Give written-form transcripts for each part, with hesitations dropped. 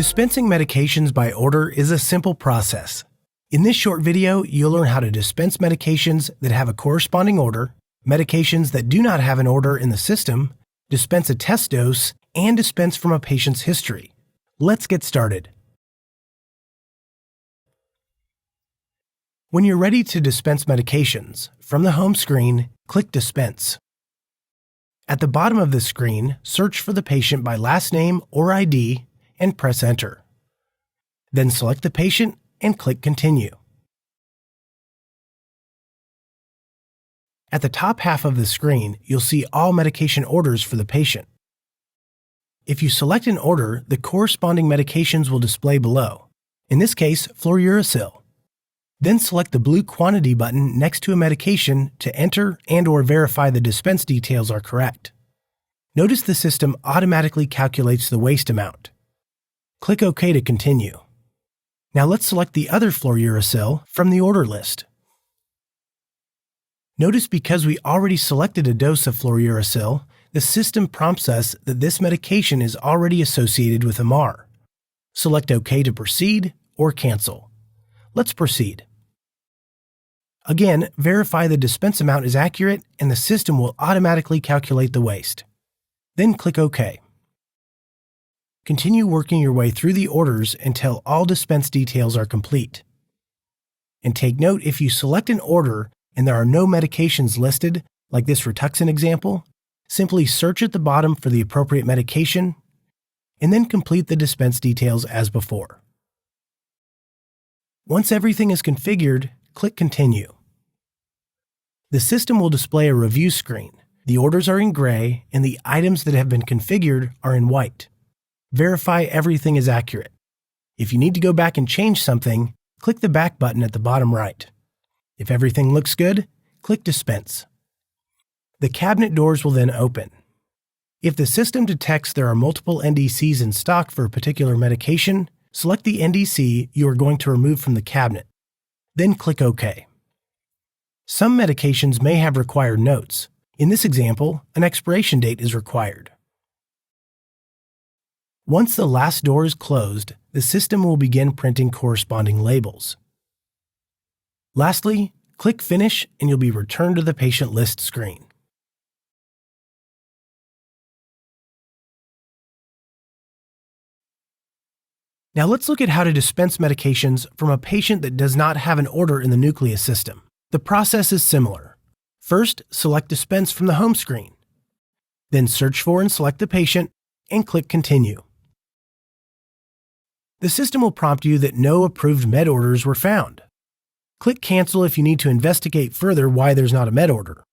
Dispensing medications by order is a simple process. In this short video, you'll learn how to dispense medications that have a corresponding order, medications that do not have an order in the system, dispense a test dose, and dispense from a patient's history. Let's get started. When you're ready to dispense medications, from the home screen, click Dispense. At the bottom of the screen, search for the patient by last name or ID and press Enter. Then select the patient and click Continue. At the top half of the screen, you'll see all medication orders for the patient. If you select an order, the corresponding medications will display below. In this case, fluorouracil. Then select the blue quantity button next to a medication to enter and/or verify the dispense details are correct. Notice the system automatically calculates the waste amount. Click OK to continue. Now let's select the other fluorouracil from the order list. Notice because we already selected a dose of fluorouracil, the system prompts us that this medication is already associated with MR. Select OK to proceed or cancel. Let's proceed. Again, verify the dispense amount is accurate and the system will automatically calculate the waste. Then click OK. Continue working your way through the orders until all dispense details are complete. And take note, if you select an order and there are no medications listed, like this Rituxan example, simply search at the bottom for the appropriate medication and then complete the dispense details as before. Once everything is configured, click Continue. The system will display a review screen. The orders are in gray and the items that have been configured are in white. Verify everything is accurate. If you need to go back and change something, click the back button at the bottom right. If everything looks good, click Dispense. The cabinet doors will then open. If the system detects there are multiple NDCs in stock for a particular medication, select the NDC you are going to remove from the cabinet. Then click OK. Some medications may have required notes. In this example, an expiration date is required. Once the last door is closed, the system will begin printing corresponding labels. Lastly, click Finish and you'll be returned to the patient list screen. Now let's look at how to dispense medications from a patient that does not have an order in the Nucleus system. The process is similar. First, select Dispense from the home screen. Then search for and select the patient and click Continue. The system will prompt you that no approved med orders were found. Click Cancel if you need to investigate further why there's not a med order.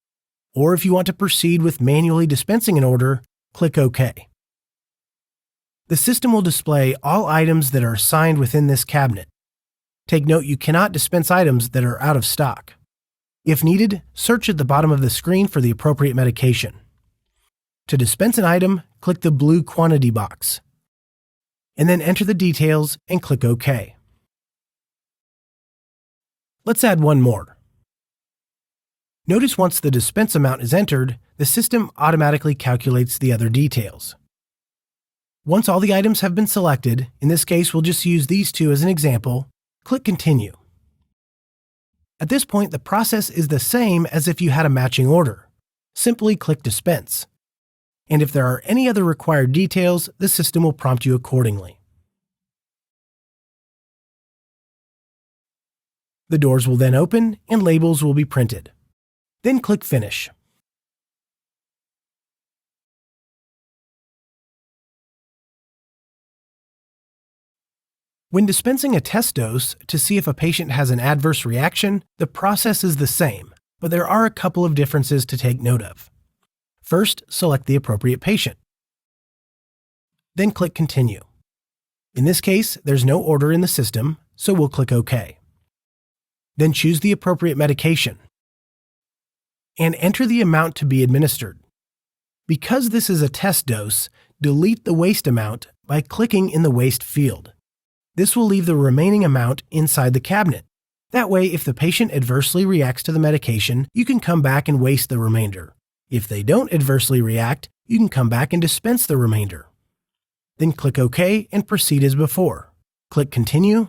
Or if you want to proceed with manually dispensing an order, click OK. The system will display all items that are assigned within this cabinet. Take note you cannot dispense items that are out of stock. If needed, search at the bottom of the screen for the appropriate medication. To dispense an item, click the blue quantity box, and then enter the details and click OK. Let's add one more. Notice once the dispense amount is entered, the system automatically calculates the other details. Once all the items have been selected, in this case we'll just use these two as an example, click Continue. At this point, the process is the same as if you had a matching order. Simply click Dispense. And if there are any other required details, the system will prompt you accordingly. The doors will then open and labels will be printed. Then click Finish. When dispensing a test dose to see if a patient has an adverse reaction, the process is the same, but there are a couple of differences to take note of. First, select the appropriate patient. Then click Continue. In this case, there's no order in the system, so we'll click OK. Then choose the appropriate medication and enter the amount to be administered. Because this is a test dose, delete the waste amount by clicking in the waste field. This will leave the remaining amount inside the cabinet. That way, if the patient adversely reacts to the medication, you can come back and waste the remainder. If they don't adversely react, you can come back and dispense the remainder. Then click OK and proceed as before. Click Continue,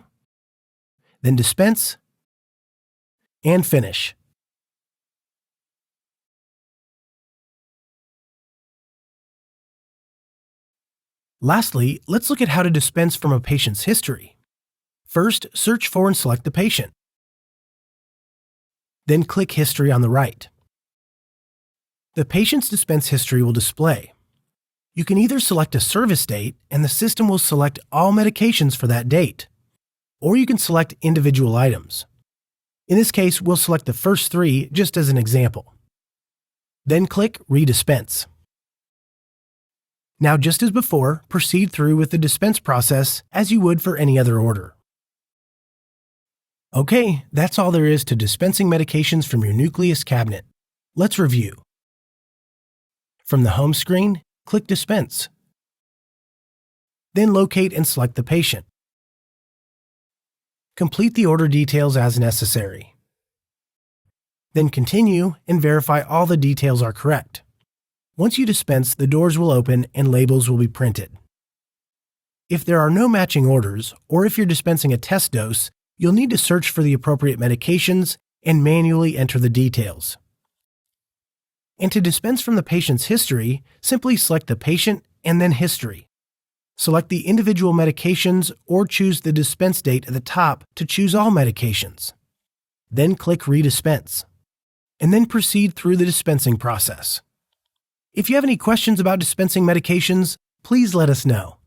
then Dispense, and Finish. Lastly, let's look at how to dispense from a patient's history. First, search for and select the patient. Then click History on the right. The patient's dispense history will display. You can either select a service date and the system will select all medications for that date, or you can select individual items. In this case, we'll select the first 3 just as an example. Then click Redispense. Now, just as before, proceed through with the dispense process as you would for any other order. Okay, that's all there is to dispensing medications from your Nucleus cabinet. Let's review. From the home screen, click Dispense. Then locate and select the patient. Complete the order details as necessary. Then continue and verify all the details are correct. Once you dispense, the doors will open and labels will be printed. If there are no matching orders, or if you're dispensing a test dose, you'll need to search for the appropriate medications and manually enter the details. And to dispense from the patient's history, simply select the patient and then History. Select the individual medications or choose the dispense date at the top to choose all medications. Then click Redispense, and then proceed through the dispensing process. If you have any questions about dispensing medications, please let us know.